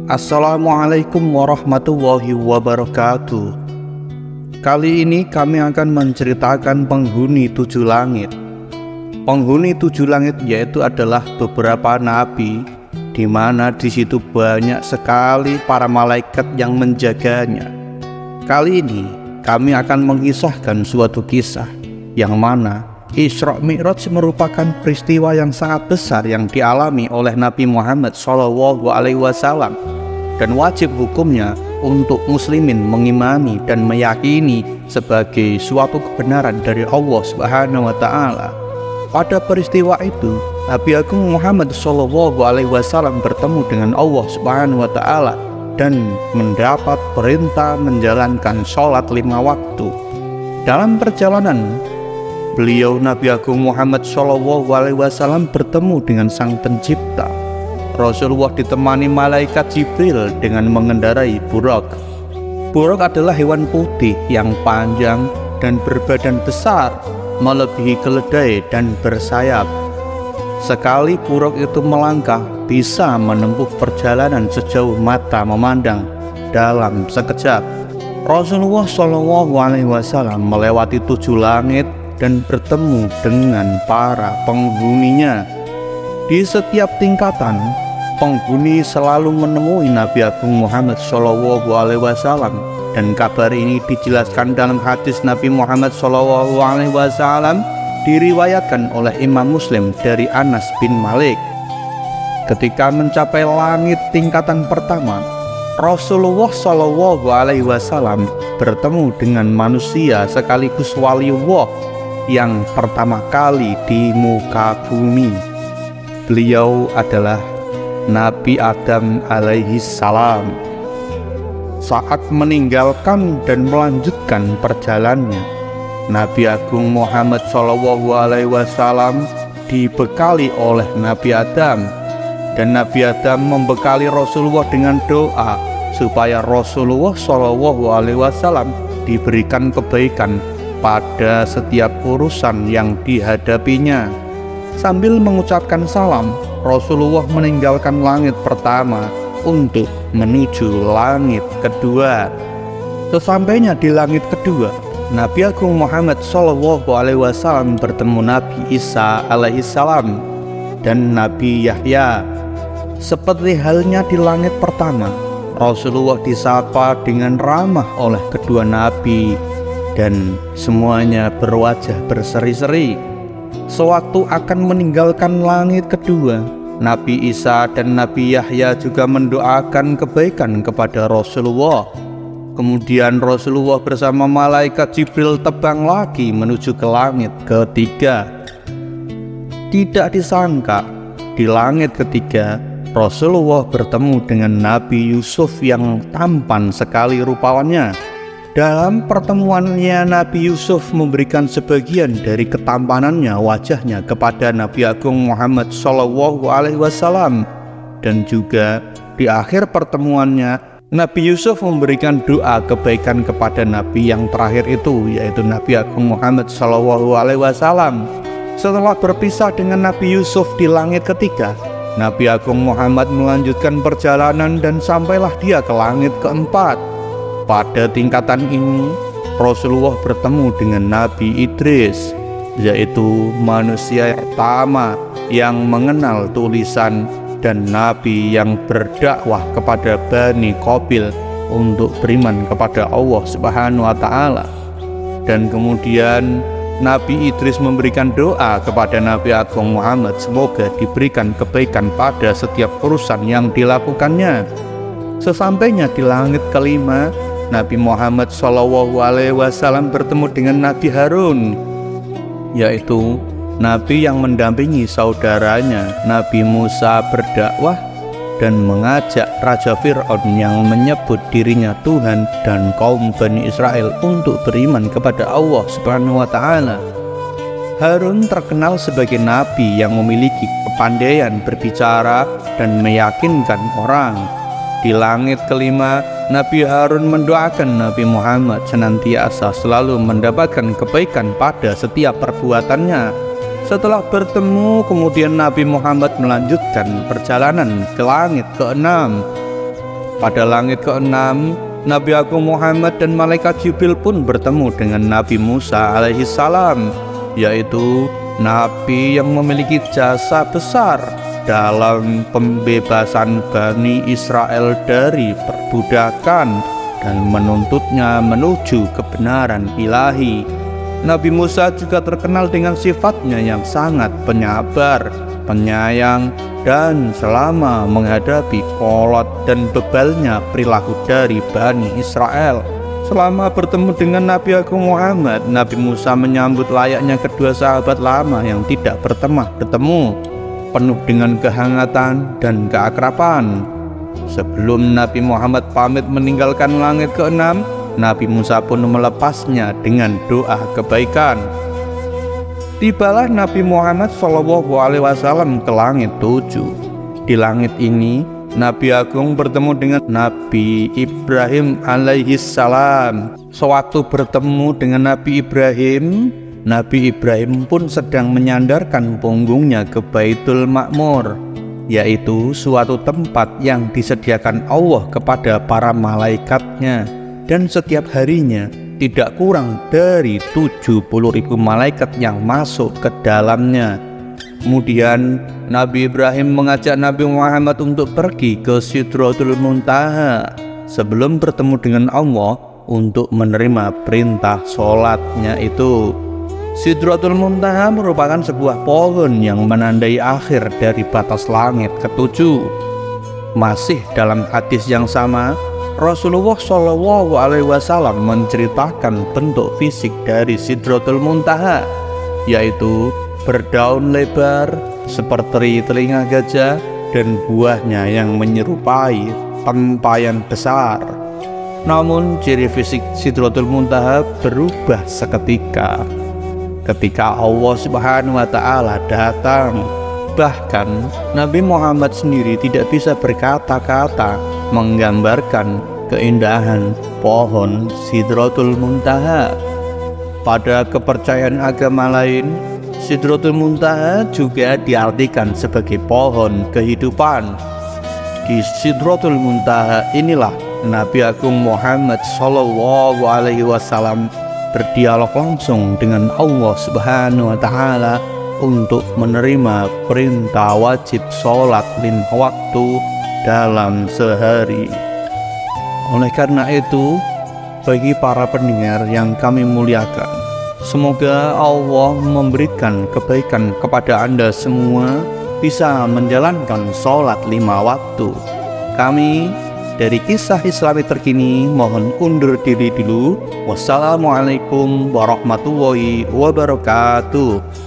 Assalamualaikum warahmatullahi wabarakatuh. Kali ini kami akan menceritakan penghuni tujuh langit. Penghuni tujuh langit yaitu adalah beberapa nabi, di mana di situ banyak sekali para malaikat yang menjaganya. Kali ini kami akan mengisahkan suatu kisah yang mana Isra Mi'raj merupakan peristiwa yang sangat besar yang dialami oleh Nabi Muhammad SAW, dan wajib hukumnya untuk muslimin mengimani dan meyakini sebagai suatu kebenaran dari Allah Subhanahu wa Ta'ala. Pada peristiwa itu, Nabi Agung Muhammad SAW bertemu dengan Allah Subhanahu wa Ta'ala dan mendapat perintah menjalankan sholat 5 waktu. Dalam perjalanan beliau, Nabi Agung Muhammad SAW, bertemu dengan Sang Pencipta. Rasulullah ditemani malaikat Jibril dengan mengendarai buraq. Buraq adalah hewan putih yang panjang dan berbadan besar, melebihi keledai dan bersayap. Sekali buraq itu melangkah, bisa menempuh perjalanan sejauh mata memandang dalam sekejap. Rasulullah SAW melewati 7 langit dan bertemu dengan para penghuninya. Di setiap tingkatan, penghuni selalu menemui Nabi Agung Muhammad SAW, dan kabar ini dijelaskan dalam hadis Nabi Muhammad SAW, diriwayatkan oleh Imam Muslim dari Anas bin Malik. Ketika mencapai langit tingkatan pertama, Rasulullah SAW bertemu dengan manusia sekaligus waliullah yang pertama kali di muka bumi. Beliau adalah Nabi Adam alaihi salam. Saat meninggalkan dan melanjutkan perjalanannya, Nabi Agung Muhammad SAW dibekali oleh Nabi Adam, dan Nabi Adam membekali Rasulullah dengan doa supaya Rasulullah SAW diberikan kebaikan pada setiap urusan yang dihadapinya. Sambil mengucapkan salam, Rasulullah meninggalkan langit pertama untuk menuju langit kedua. Sesampainya di langit kedua, Nabi Agung Muhammad SAW bertemu Nabi Isa alaihissalam dan Nabi Yahya. Seperti halnya di langit pertama, Rasulullah disapa dengan ramah oleh kedua nabi, dan semuanya berwajah berseri-seri. Sewaktu akan meninggalkan langit kedua, Nabi Isa dan Nabi Yahya juga mendoakan kebaikan kepada Rasulullah. Kemudian Rasulullah bersama malaikat Jibril terbang lagi menuju ke langit ketiga. Tidak disangka, di langit ketiga Rasulullah bertemu dengan Nabi Yusuf yang tampan sekali rupawannya. Dalam pertemuannya, Nabi Yusuf memberikan sebagian dari ketampanannya, wajahnya, kepada Nabi Agung Muhammad SAW. Dan juga di akhir pertemuannya, Nabi Yusuf memberikan doa kebaikan kepada Nabi yang terakhir itu, yaitu Nabi Agung Muhammad SAW. Setelah berpisah dengan Nabi Yusuf di langit ketiga, Nabi Agung Muhammad melanjutkan perjalanan dan sampailah dia ke langit keempat. Pada tingkatan ini, Rasulullah bertemu dengan Nabi Idris, yaitu manusia yang pertama yang mengenal tulisan dan Nabi yang berdakwah kepada Bani Qabil untuk beriman kepada Allah Subhanahu wa Ta'ala. Dan kemudian Nabi Idris memberikan doa kepada Nabi Agung Muhammad, semoga diberikan kebaikan pada setiap urusan yang dilakukannya. Sesampainya di langit kelima, Nabi Muhammad SAW bertemu dengan Nabi Harun, yaitu Nabi yang mendampingi saudaranya Nabi Musa berdakwah dan mengajak Raja Fir'aun yang menyebut dirinya Tuhan dan kaum Bani Israel untuk beriman kepada Allah Subhanahu wa Ta'ala. Harun terkenal sebagai nabi yang memiliki kepandaian berbicara dan meyakinkan orang. Di langit kelima, Nabi Harun mendoakan Nabi Muhammad senantiasa selalu mendapatkan kebaikan pada setiap perbuatannya. Setelah bertemu, kemudian Nabi Muhammad melanjutkan perjalanan ke langit keenam. Pada langit keenam, Nabi Agung Muhammad dan Malaikat Jibril pun bertemu dengan Nabi Musa alaihissalam, yaitu Nabi yang memiliki jasa besar dalam pembebasan Bani Israel dari perbudakan dan menuntutnya menuju kebenaran ilahi. Nabi Musa juga terkenal dengan sifatnya yang sangat penyabar, penyayang, dan selama menghadapi kolot dan bebalnya perilaku dari Bani Israel. Selama bertemu dengan Nabi Agung Muhammad, Nabi Musa menyambut layaknya kedua sahabat lama yang tidak pernah bertemu, penuh dengan kehangatan dan keakraban. Sebelum Nabi Muhammad pamit meninggalkan langit keenam, Nabi Musa pun melepasnya dengan doa kebaikan. Tibalah Nabi Muhammad SAW ke langit 7. Di langit ini, Nabi Agung bertemu dengan Nabi Ibrahim alaihissalam. Sewaktu bertemu dengan Nabi Ibrahim pun sedang menyandarkan punggungnya ke Baitul Ma'mur, yaitu suatu tempat yang disediakan Allah kepada para malaikatnya, dan setiap harinya tidak kurang dari 70.000 malaikat yang masuk ke dalamnya. Kemudian Nabi Ibrahim mengajak Nabi Muhammad untuk pergi ke Sidratul Muntaha sebelum bertemu dengan Allah untuk menerima perintah sholatnya itu. Sidratul Muntaha merupakan sebuah pohon yang menandai akhir dari batas langit ketujuh. Masih dalam hadis yang sama, Rasulullah SAW menceritakan bentuk fisik dari Sidratul Muntaha, yaitu berdaun lebar seperti telinga gajah dan buahnya yang menyerupai tempayan besar. Namun ciri fisik Sidratul Muntaha berubah seketika ketika Allah Subhanahu wa Ta'ala datang. Bahkan Nabi Muhammad sendiri tidak bisa berkata-kata menggambarkan keindahan pohon Sidratul Muntaha. Pada kepercayaan agama lain, Sidratul Muntaha juga diartikan sebagai pohon kehidupan. Di Sidratul Muntaha inilah Nabi Agung Muhammad SAW berdialog langsung dengan Allah Subhanahu wa Ta'ala untuk menerima perintah wajib sholat 5 waktu dalam sehari. Oleh karena itu, bagi para pendengar yang kami muliakan, semoga Allah memberikan kebaikan kepada Anda semua bisa menjalankan sholat 5 waktu. Kami dari Kisah Islami Terkini mohon undur diri dulu. Wassalamualaikum warahmatullahi wabarakatuh.